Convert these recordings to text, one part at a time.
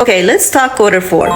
Okay, let's talk Quarter 4.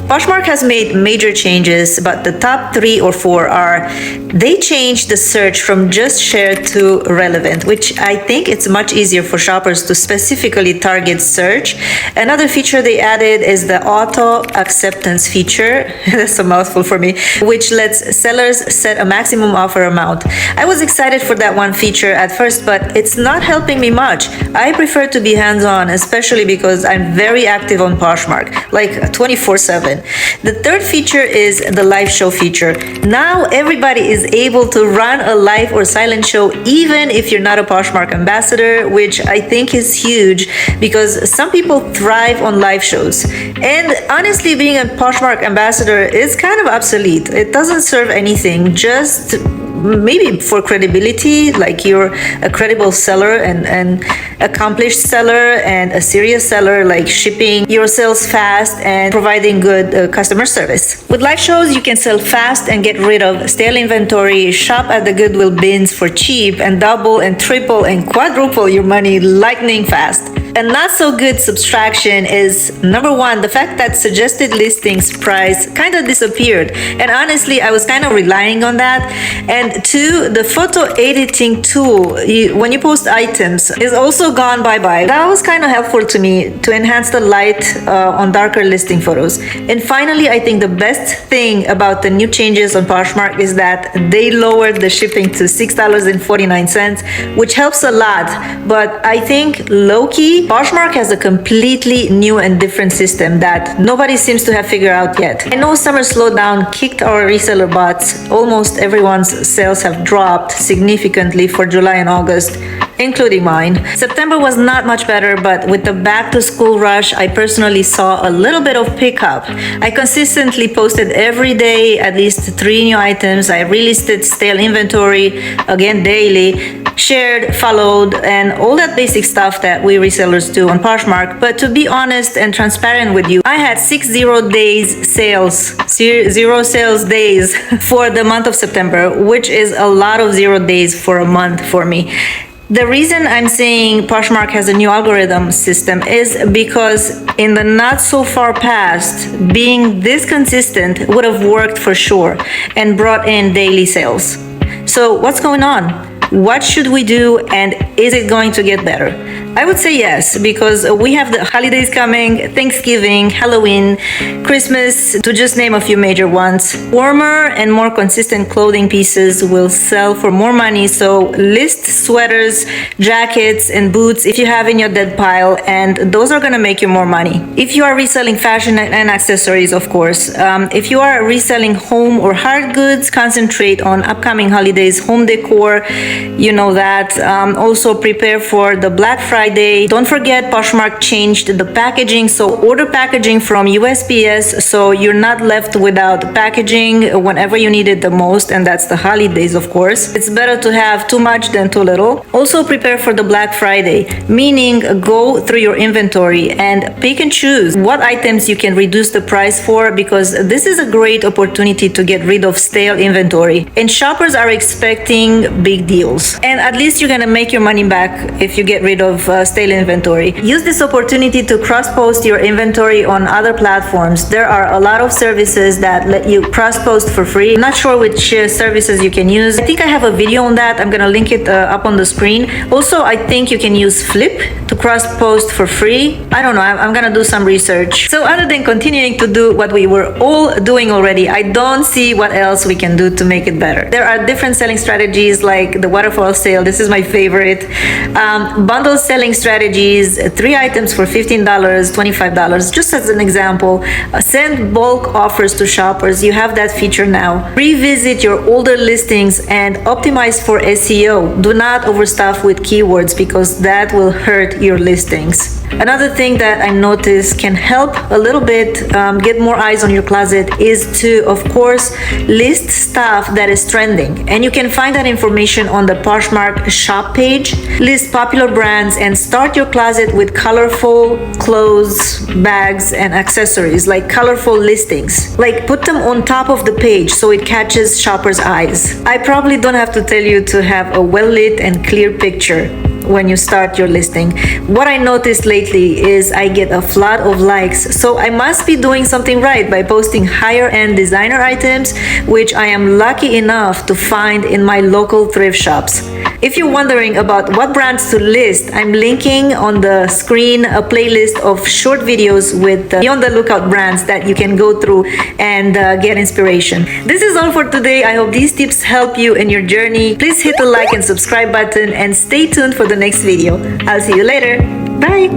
Poshmark has made major changes, but the top 3 or 4 are they changed the search from just shared to relevant, which I think it's much easier for shoppers to specifically target search. Another feature they added is the auto acceptance feature. That's a mouthful for me, which lets sellers set a maximum offer amount. I was excited for that one feature at first, but it's not helping me much. I prefer to be hands-on, especially because I'm very active on Poshmark, like 24/7. The third feature is the live show feature. Now everybody is able to run a live or silent show even if you're not a Poshmark ambassador, which I think is huge because some people thrive on live shows. And honestly, being a Poshmark ambassador is kind of obsolete. It doesn't serve anything, just maybe for credibility, like you're a credible seller and accomplished seller and a serious seller, like shipping your sales fast and providing good customer service. With live shows, you can sell fast and get rid of stale inventory, shop at the Goodwill bins for cheap, and double and triple and quadruple your money lightning fast. A not so good subtraction is number 1, the fact that suggested listings price kind of disappeared. And honestly, I was kind of relying on that. And 2, the photo editing tool, when you post items, is also gone bye-bye. That was kind of helpful to me to enhance the light on darker listing photos. And finally, I think the best thing about the new changes on Poshmark is that they lowered the shipping to $6.49, which helps a lot. But I think low-key, Poshmark has a completely new and different system that nobody seems to have figured out yet. I know summer slowdown kicked our reseller butts. Almost everyone's sales have dropped significantly for July and August, including mine. September was not much better, but with the back to school rush, I personally saw a little bit of pickup. I consistently posted every day at least 3 new items. I relisted stale inventory again daily, shared, followed, and all that basic stuff that we resellers do on Poshmark. But to be honest and transparent with you, I had 6 zero sales days for the month of September, which is a lot of 0 days for a month for me. The reason I'm saying Poshmark has a new algorithm system is because in the not so far past, being this consistent would have worked for sure and brought in daily sales. So what's going on? What should we do, and is it going to get better? I would say yes, because we have the holidays coming, Thanksgiving, Halloween, Christmas, to just name a few major ones. Warmer and more consistent clothing pieces will sell for more money, so list sweaters, jackets, and boots if you have in your dead pile, and those are gonna make you more money. If you are reselling fashion and accessories, of course. If you are reselling home or hard goods, concentrate on upcoming holidays, home decor, you know that. Also prepare for the Black Friday. Don't forget Poshmark changed the packaging, so order packaging from USPS so you're not left without packaging whenever you need it the most, and that's the holidays, of course. It's better to have too much than too little. Also prepare for the Black Friday, meaning go through your inventory and pick and choose what items you can reduce the price for, because this is a great opportunity to get rid of stale inventory, and shoppers are expecting big deals. And at least you're gonna make your money back if you get rid of stale inventory. Use this opportunity to cross-post your inventory on other platforms. There are a lot of services that let you cross-post for free. I'm not sure which services you can use. I think I have a video on that. I'm gonna link it up on the screen. Also, I think you can use Flip to cross-post for free. I don't know, I'm gonna do some research. So other than continuing to do what we were all doing already, I don't see what else we can do to make it better. There are different selling strategies like the waterfall sale. This is my favorite. Bundle selling strategies, 3 items for $15, $25, just as an example. Send bulk offers to shoppers. You have that feature now. Revisit your older listings and optimize for SEO. Do not overstuff with keywords because that will hurt your listings. Another thing that I noticed can help a little bit get more eyes on your closet is to, of course, list stuff that is trending. And you can find that information on the Poshmark shop page. List popular brands and start your closet with colorful clothes, bags, and accessories, like colorful listings. Like put them on top of the page so it catches shoppers' eyes. I probably don't have to tell you to have a well-lit and clear picture. when you start your listing. What I noticed lately is I get a flood of likes, so I must be doing something right by posting higher end designer items, which I am lucky enough to find in my local thrift shops. If you're wondering about what brands to list, I'm linking on the screen a playlist of short videos with be on the lookout brands that you can go through and get inspiration. This is all for today. I hope these tips help you in your journey. Please hit the like and subscribe button and stay tuned for the next video. I'll see you later. Bye.